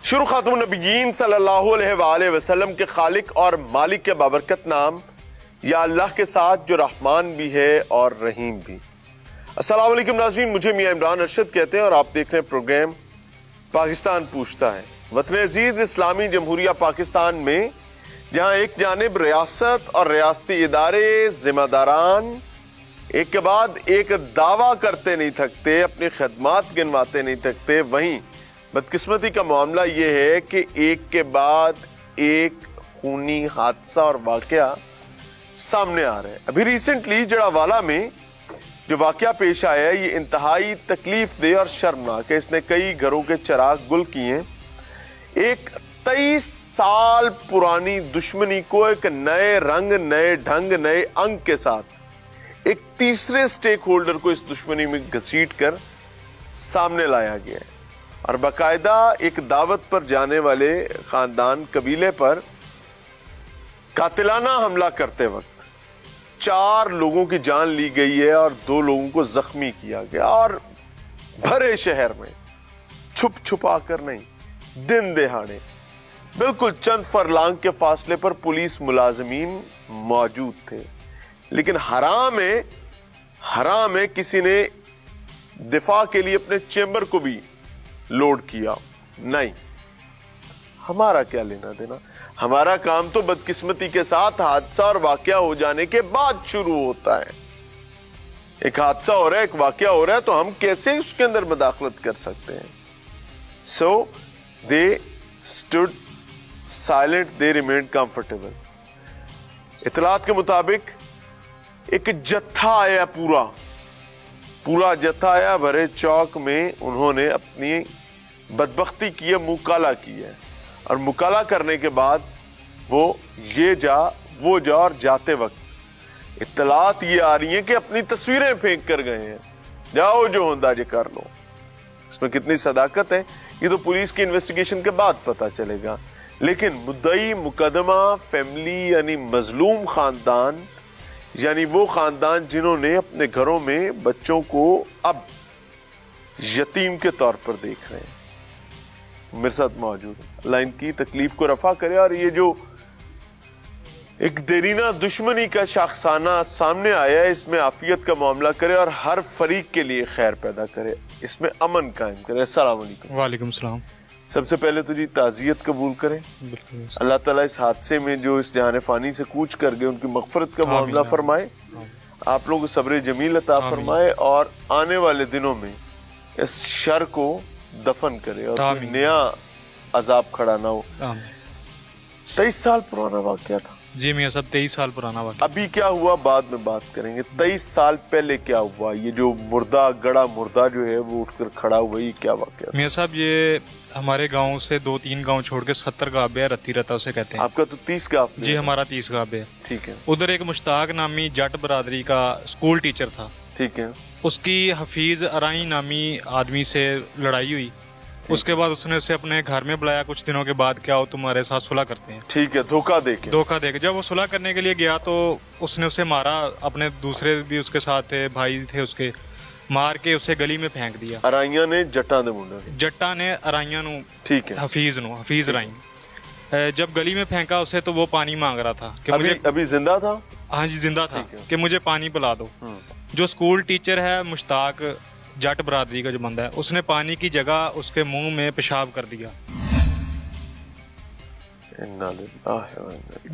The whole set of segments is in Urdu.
شروع خاتم النبیین صلی اللہ علیہ وآلہ وسلم کے خالق اور مالک کے بابرکت نام یا اللہ کے ساتھ جو رحمان بھی ہے اور رحیم بھی۔ السلام علیکم ناظرین، مجھے میاں عمران ارشد کہتے ہیں اور آپ دیکھ رہے ہیں پروگرام پاکستان پوچھتا ہے۔ وطن عزیز اسلامی جمہوریہ پاکستان میں جہاں ایک جانب ریاست اور ریاستی ادارے ذمہ داران ایک کے بعد ایک دعویٰ کرتے نہیں تھکتے، اپنی خدمات گنواتے نہیں تھکتے، وہیں بدقسمتی کا معاملہ یہ ہے کہ ایک کے بعد ایک خونی حادثہ اور واقعہ سامنے آ رہا ہے۔ ابھی ریسنٹلی جڑاوالا میں جو واقعہ پیش آیا ہے یہ انتہائی تکلیف دہ اور شرمناک ہے۔ اس نے کئی گھروں کے چراغ گل کیے ہیں۔ ایک 23 سال پرانی دشمنی کو ایک نئے رنگ، نئے ڈھنگ، نئے انگ کے ساتھ ایک تیسرے سٹیک ہولڈر کو اس دشمنی میں گھسیٹ کر سامنے لایا گیا ہے، اور باقاعدہ ایک دعوت پر جانے والے خاندان قبیلے پر قاتلانہ حملہ کرتے وقت 4 لوگوں کی جان لی گئی ہے اور 2 لوگوں کو زخمی کیا گیا، اور بھرے شہر میں چھپ چھپا کر نہیں، دن دہاڑے بالکل چند فرلانگ کے فاصلے پر پولیس ملازمین موجود تھے، لیکن حرام ہے کسی نے دفاع کے لیے اپنے چیمبر کو بھی لوڈ کیا نہیں۔ ہمارا کیا لینا دینا؟ ہمارا کام تو بدقسمتی کے ساتھ حادثہ اور واقعہ ہو جانے کے بعد شروع ہوتا ہے۔ ایک حادثہ ہو رہا ہے، ایک واقعہ ہو رہا ہے، تو ہم کیسے اس کے اندر مداخلت کر سکتے ہیں؟ So they stood silent, they remained comfortable۔ اطلاعات کے مطابق ایک جتھا آیا، پورا جتھا آیا، بھرے چوک میں انہوں نے اپنی بدبختی کی ہے، منہ کالا کیا ہے، اور مکالا کرنے کے بعد وہ یہ جا وہ جا، اور جاتے وقت اطلاعات یہ آ رہی ہیں کہ اپنی تصویریں پھینک کر گئے ہیں، جاؤ جو ہوندا جے کر لو۔ اس میں کتنی صداقت ہے یہ تو پولیس کی انویسٹیگیشن کے بعد پتہ چلے گا، لیکن مدعی مقدمہ فیملی یعنی مظلوم خاندان، یعنی وہ خاندان جنہوں نے اپنے گھروں میں بچوں کو اب یتیم کے طور پر دیکھ رہے ہیں، میرے ساتھ موجود ہے۔ اللہ ان کی تکلیف کو رفع کرے، اور یہ جو ایک دیرینہ دشمنی کا شاخسانہ سامنے آیا ہے اس میں عافیت کا معاملہ کرے اور ہر فریق کے لیے خیر پیدا کرے، اس میں امن قائم کرے۔ السلام علیکم۔ وعلیکم السلام۔ سب سے پہلے تو جی تعزیت قبول کریں، اللہ تعالیٰ اس حادثے میں جو اس جہان فانی سے کوچ کر گئے ان کی مغفرت کا معاملہ فرمائے، آپ لوگوں کو صبر جمیل عطا فرمائے، اور آنے والے دنوں میں اس شر کو دفن کرے اور کوئی نیا عذاب کھڑا نہ ہو۔ 23 سال پرانا واقعہ تھا جی میاں صاحب، 23 سال پرانا واقعہ۔ ابھی کیا ہوا بعد میں بات کریں گے، 23 سال پہلے کیا ہوا؟ یہ جو مردہ گڑا مردہ جو ہے وہ اٹھ کر کھڑا ہوا، یہ کیا واقعہ؟ میاں صاحب یہ ہمارے گاؤں سے 2-3 گاؤں چھوڑ کے 70 گاہ ہے، رتی رتا اسے کہتے ہیں۔ آپ کا تو 30 گاہ جی ہمارا 30 گاہ ہے۔ ٹھیک ہے۔ ادھر ایک مشتاق نامی جٹ برادری کا اسکول ٹیچر تھا، ٹھیک ہے۔ اس کی حفیظ ارائیں نامی آدمی سے لڑائی ہوئی، اس کے بعد اس نے اسے اپنے گھر میں بلایا، کچھ دنوں کے بعد کیا ہو تمہارے ساتھ صلح کرتے ہیں۔ ٹھیک ہے، دھوکہ دے کے جب وہ صلح کرنے کے لیے گیا تو اس نے اسے مارا، اپنے دوسرے بھی اس کے ساتھ تھے، بھائی تھے اس کے، مار کے اسے گلی میں پھینک دیا۔ ارائیاں نے جٹاں دے منڈا جٹا نے ارائیاں نو، ٹھیک ہے، حفیظ ارائیں جب گلی میں پھینکا اسے تو وہ پانی مانگ رہا تھا کہ مجھے، ابھی زندہ تھا؟ ہاں جی زندہ تھا، کہ مجھے پانی پلا دو۔ جو اسکول ٹیچر ہے مشتاق جٹ برادری کا جو بندہ ہے، اس نے پانی کی جگہ اس کے منہ میں پیشاب کر دیا،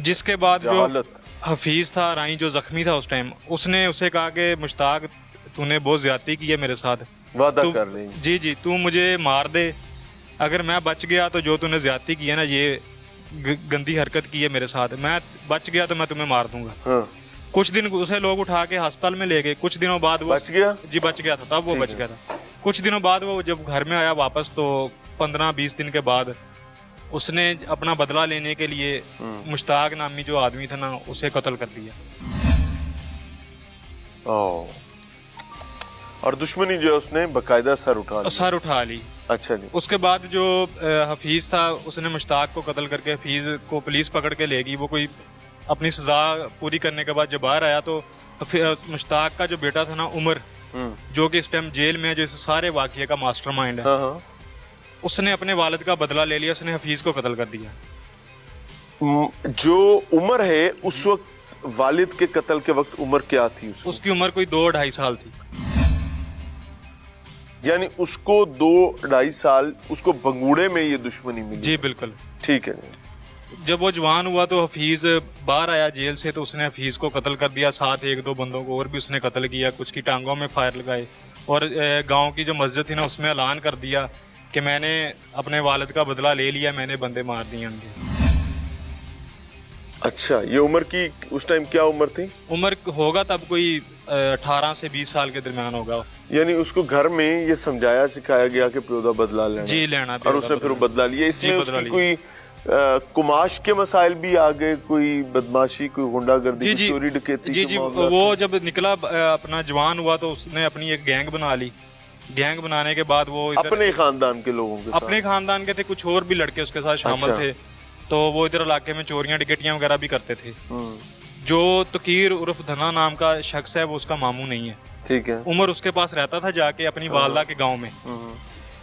جس کے بعد جو حفیظ تھا ارائیں جو زخمی تھا اس ٹائم، اس نے اسے کہا کہ مشتاق تو نے بہت زیادتی کی ہے میرے ساتھ، وعدہ کر لیں جی تو مجھے مار دے، اگر میں بچ گیا تو جو تو نے زیادتی کی ہے نا، یہ گندی حرکت کی ہے میرے ساتھ، میں بچ گیا تو میں تمہیں مار دوں گا۔ کچھ دن اسے لوگ اٹھا کے ہسپتال میں لے گئے، کچھ دنوں بعد وہ بچ گیا؟ جی بچ گیا تھا، تب وہ بچ گیا تھا۔ کچھ دنوں بعد وہ جب گھر میں آیا واپس تو 15-20 دن کے بعد اس نے اپنا بدلہ لینے کے لیے مشتاق نامی جو آدمی تھا نا اسے قتل کر دیا۔ اور دشمنی جو اس نے باقاعدہ سر اٹھا لی۔ اچھا جی۔ اس کے بعد جو حفیظ تھا اس نے مشتاق کو قتل کر کے حفیظ کو پولیس پکڑ کے لے گئی، وہ کوئی اپنی سزا پوری کرنے کے بعد جب باہر آیا تو مشتاق کا جو بیٹا تھا نا عمر، جو کہ اس ٹائم جیل میں ہے، جو اس سارے واقعے کا ماسٹر مائنڈ ہے، اس نے اپنے والد کا بدلہ لے لیا, اس نے حفیظ کو قتل کر دیا. جو عمر ہے اس وقت والد کے قتل کے وقت عمر کیا تھی اس کی عمر کوئی 2-2.5 سال تھی. یعنی اس کو 2-2.5 سال اس کو بنگوڑے میں یہ دشمنی ملی. جی بالکل ٹھیک ہے. جب وہ جوان ہوا تو حفیظ باہر آیا جیل سے, تو اس نے حفیظ کو قتل کر دیا, ساتھ 1-2 بندوں کو اور بھی اس نے قتل کیا, کچھ کی ٹانگوں میں فائر لگائے, اور گاؤں کی جو مسجد تھی نا اس میں اعلان کر دیا کہ میں نے اپنے والد کا بدلہ لے لیا, میں نے بندے مار دیے ان کے. اچھا, یہ عمر کی اس ٹائم کیا عمر تھی؟ عمر ہوگا تب کوئی 18 سے 20 سال کے درمیان ہوگا. یعنی اس کو گھر میں یہ سمجھایا سکھایا گیا کہ پیودہ بدلہ لینا, جی لینا, اور اس نے پھر بدلہ لیا. اس میں اس کی کوئی کماش کے مسائل بھی آ گئے, کوئی بدماشی, کوئی غنڈہ گردی, چوری ڈکیتی؟ جی وہ جب نکلا اپنا جوان ہوا تو اس نے اپنی ایک گینگ بنا لی. گینگ بنانے کے بعد وہ اپنے خاندان کے لوگوں کے ساتھ, اپنے خاندان کے تھے, کچھ اور بھی لڑکے اس کے ساتھ شامل تھے, تو وہ ادھر علاقے میں چوریاں ڈکیٹیاں وغیرہ بھی کرتے تھے. جو تقیر عرف دھنا نام کا شخص ہے وہ اس کا ماموں نہیں ہے. ٹھیک ہے. عمر اس کے پاس رہتا تھا جا کے اپنی والدہ کے گاؤں میں,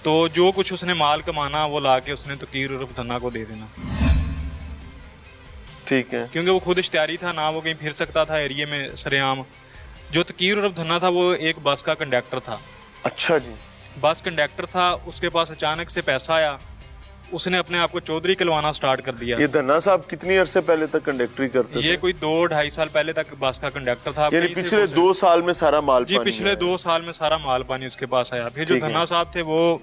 تو جو کچھ اس نے مال کمانا وہ لا کے اس نے تقیر عرف دھنا کو دے دینا. ٹھیک ہے. کیونکہ وہ خود اشتہاری تھا, نہ وہ کہیں پھر سکتا تھا ایریے میں سرے عام. جو تقیر عرف دھنا تھا وہ ایک بس کا کنڈکٹر تھا. اچھا جی. بس کنڈکٹر تھا, اس کے پاس اچانک سے پیسہ آیا, اس نے اپنے آپ کو چودھری کہلوانا سٹارٹ کر دیا. یہ دھنا صاحب کتنی عرصے پہلے تک کنڈکٹری کرتے تھے؟ یہ کوئی 2-2.5 سال پہلے تک بس کا کنڈکٹر تھا. یعنی پچھلے 2 سال میں سارا مال پانی؟ جی پچھلے 2 سال میں سارا مال پانی اس کے پاس آیا. پھر جو دھنا صاحب تھے وہ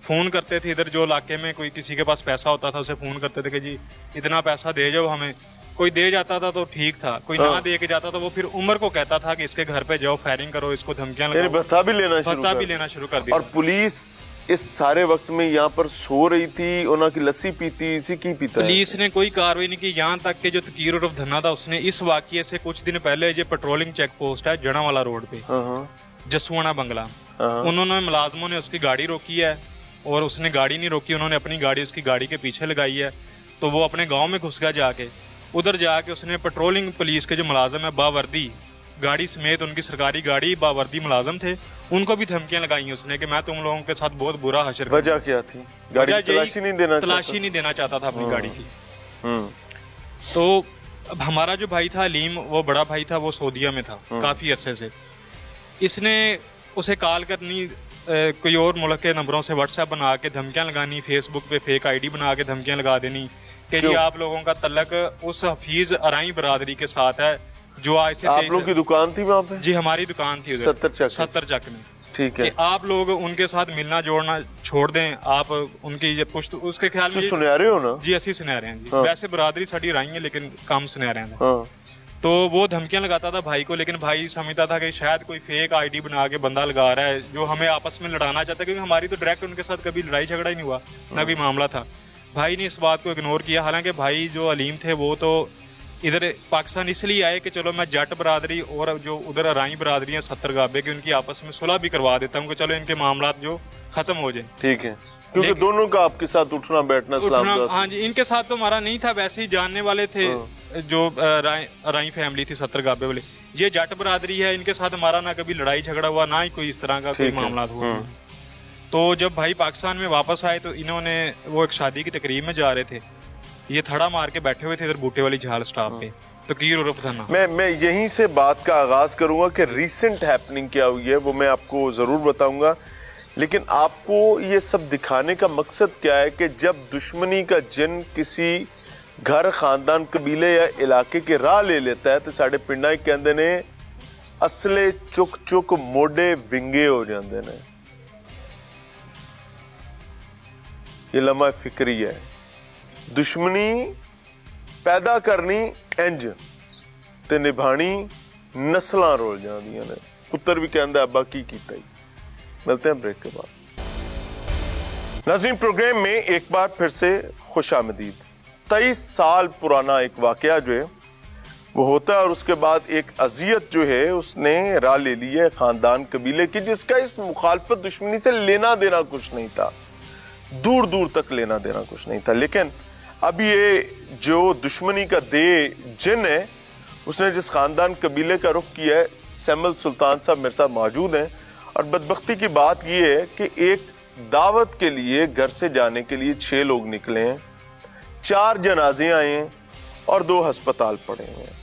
فون کرتے تھے ادھر, جو علاقے میں کوئی کسی کے پاس پیسہ ہوتا تھا اسے فون کرتے تھے کہ جی اتنا پیسہ دے جاؤ ہمیں. کوئی دے جاتا تھا تو ٹھیک تھا, کوئی نہ دے کے جاتا تو وہ پھر عمر کو کہتا تھا کہ اس کے گھر پہ جاؤ, فائرنگ کرو, اس کو دھمکیاں لگاؤ, بھتہ بھی لینا شروع کر دیا. اور پولیس اس سارے وقت میں یہاں پر سو رہی تھی, انہوں کی لسی پیتی, اسی کی پیتا. پولیس نے کوئی کاروائی نہیں کی, یہاں تک کہ جو تقیر عرف دھنا تھا اس نے اس واقعے سے کچھ دن پہلے جو پیٹرولنگ چیک پوسٹ ہے جڑا والا روڈ پہ, جسوانا بنگلہ, انہوں نے ملازموں نے اس کی گاڑی روکی ہے, اور اس نے گاڑی نہیں روکی, انہوں نے اپنی گاڑی اس کی گاڑی کے پیچھے لگائی ہے. تو وہ اپنے گاؤں میں گھس گیا جا کے, ادھر جا کے اس نے پیٹرولنگ پولیس کے جو ملازم ہے باوردی گاڑی سمیت, ان کی سرکاری گاڑی باوردی ملازم تھے, ان کو بھی دھمکیاں لگائی اس نے کہ میں تم لوگوں کے ساتھ بہت برا حشر. وجہ کیا تھی؟ گاڑی تلاشی نہیں دینا چاہتا تھا اپنی گاڑی کی. تو ہمارا جو بھائی تھا علیم, وہ بڑا بھائی تھا, وہ سعودیہ میں تھا کافی عرصے سے. اس نے اسے کال کرنی, کوئی اور ملک کے نمبروں سے واٹس ایپ بنا کے دھمکیاں لگانی, فیس بک پہ فیک آئی ڈی بنا کے دھمکیاں لگا دینی کہ جی آپ لوگوں کا تعلق اس حفیظ ارائی برادری کے ساتھ ہے جو آج سے. آپ لوگوں کی دکان تھی وہاں پہ؟ جی ہماری دکان تھی 70 چک میں. ٹھیک ہے. کہ آپ لوگ ان کے ساتھ ملنا جوڑنا چھوڑ دیں, آپ ان کی یہ پشت, اس کے خیال میں سنہرے ہو نا. جی 80 سنہرے ہیں جی. ویسے برادری ساڑی رائی ہیں لیکن کم سنہرے ہیں. تو وہ دھمکیاں لگاتا تھا بھائی کو, لیکن بھائی سمجھتا تھا کہ شاید کوئی فیک آئی ڈی بنا کے بندہ لگا رہا ہے جو ہمیں آپس میں لڑانا چاہتا ہے, کیونکہ ہماری تو ڈائریکٹ ان کے ساتھ کبھی لڑائی جھگڑا ہی نہیں ہوا, نہ کوئی معاملہ تھا. بھائی نے اس بات کو اگنور کیا, حالانکہ بھائی جو علیم تھے وہ تو ادھر پاکستان اس لیے آئے کہ چلو میں جٹ برادری اور جو ادھر ارائی برادری ہیں 70 گابے کی, ان کی آپس میں صلح بھی کروا دیتا ہوں کہ چلو ان کے معاملات جو ختم ہو جائیں. ٹھیک ہے. کیونکہ دونوں کا آپ کے ساتھ اٹھنا بیٹھنا سلام. ہاں جی, ان کے ساتھ تو ہمارا نہیں تھا, ویسے ہی جاننے والے تھے جو ارائی فیملی تھی 70 گابے والے. یہ جٹ برادری ہے, ان کے ساتھ ہمارا نہ کبھی لڑائی جھگڑا ہوا, نہ ہی کوئی اس طرح کا کوئی معاملات ہوا. تو جب بھائی پاکستان میں واپس آئے تو انہوں نے, وہ ایک شادی کی تقریب میں جا رہے تھے, یہ تھڑا مار کے بیٹھے ہوئے تھے ادھر بوٹے والی جھال سٹاپ پہ. تقیر عرف دھنا. میں یہیں سے بات کا آغاز کروں گا کہ ریسنٹ ہیپننگ کیا ہوئی ہے, وہ میں آپ کو ضرور بتاؤں گا, لیکن آپ کو یہ سب دکھانے کا مقصد کیا ہے کہ جب دشمنی کا جن کسی گھر, خاندان, قبیلے یا علاقے کے راہ لے لیتا ہے تو ساڑھے پنڈا کہندے نے اصلے چک چک موڈے ونگے ہو جاندے نے. یہ لمحہ فکری ہے. دشمنی پیدا کرنی انج تے نبھانی نسلاں رول جاندیاں نے. پتر بھی کہندا ابا کی کیتا ہی. ملتے ہیں بریک کے بعد. ناظرین, پروگرام میں ایک بار پھر سے خوش آمدید. 23 سال پرانا ایک واقعہ جو ہے وہ ہوتا ہے, اور اس کے بعد ایک اذیت جو ہے اس نے راہ لے لی ہے خاندان قبیلے کی, جس کا اس مخالفت دشمنی سے لینا دینا کچھ نہیں تھا, دور دور تک لینا دینا کچھ نہیں تھا. لیکن اب یہ جو دشمنی کا دے جن ہے, اس نے جس خاندان قبیلے کا رخ کیا ہے, سیمل سلطان صاحب میرے ساتھ موجود ہیں, اور بدبختی کی بات یہ ہے کہ ایک دعوت کے لیے گھر سے جانے کے لیے 6 لوگ نکلے ہیں, 4 جنازے آئے ہیں اور 2 ہسپتال پڑے ہوئے ہیں.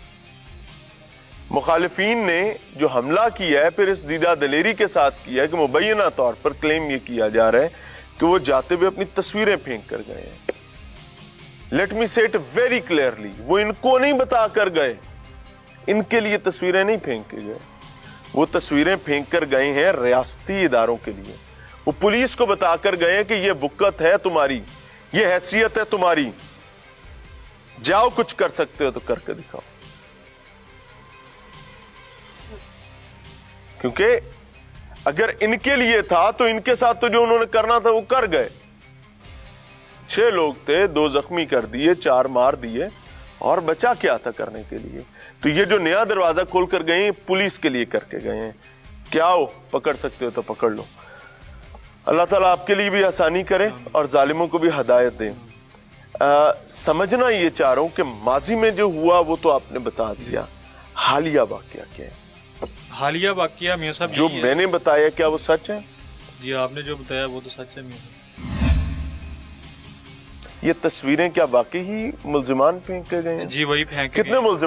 مخالفین نے جو حملہ کیا ہے پھر اس دیدہ دلیری کے ساتھ کیا ہے کہ مبینہ طور پر کلیم یہ کیا جا رہا ہے کہ وہ جاتے ہوئے اپنی تصویریں پھینک کر گئے ہیں. لیٹ می سے اٹ ویری کلیئرلی, وہ ان کو نہیں بتا کر گئے, ان کے لیے تصویریں نہیں پھینک کے گئے, وہ تصویریں پھینک کر گئے ہیں ریاستی اداروں کے لیے. وہ پولیس کو بتا کر گئے کہ یہ وقت ہے تمہاری, یہ حیثیت ہے تمہاری, جاؤ کچھ کر سکتے ہو تو کر کے دکھاؤ. کیونکہ اگر ان کے لیے تھا تو ان کے ساتھ تو جو انہوں نے کرنا تھا وہ کر گئے. 6 لوگ تھے, 2 زخمی کر دیے, 4 مار دیے, اور بچا کیا تھا کرنے کے لیے. تو یہ جو نیا دروازہ کھول کر گئے ہیں پولیس کے لیے کر کے گئے ہیں. کیا ہو پکڑ سکتے ہو تو پکڑ لو. اللہ تعالیٰ آپ کے لیے بھی آسانی کرے اور ظالموں کو بھی ہدایت دے. سمجھنا یہ چاہ رہا ہوں کہ ماضی میں جو ہوا وہ تو آپ نے بتا دیا, حالیہ واقعہ کیا ہے؟ حالیہ واقعہ میاں صاحب جو میں نے بتایا کیا وہ سچ ہے؟ جی آپ نے جو بتایا وہ تو سچ ہے میاں صاحب. یہ تصویریں کیا واقعی ہی ملزمان پھینک کے گئے ہیں؟ جی وہی پھینک کے کتنے ملزمان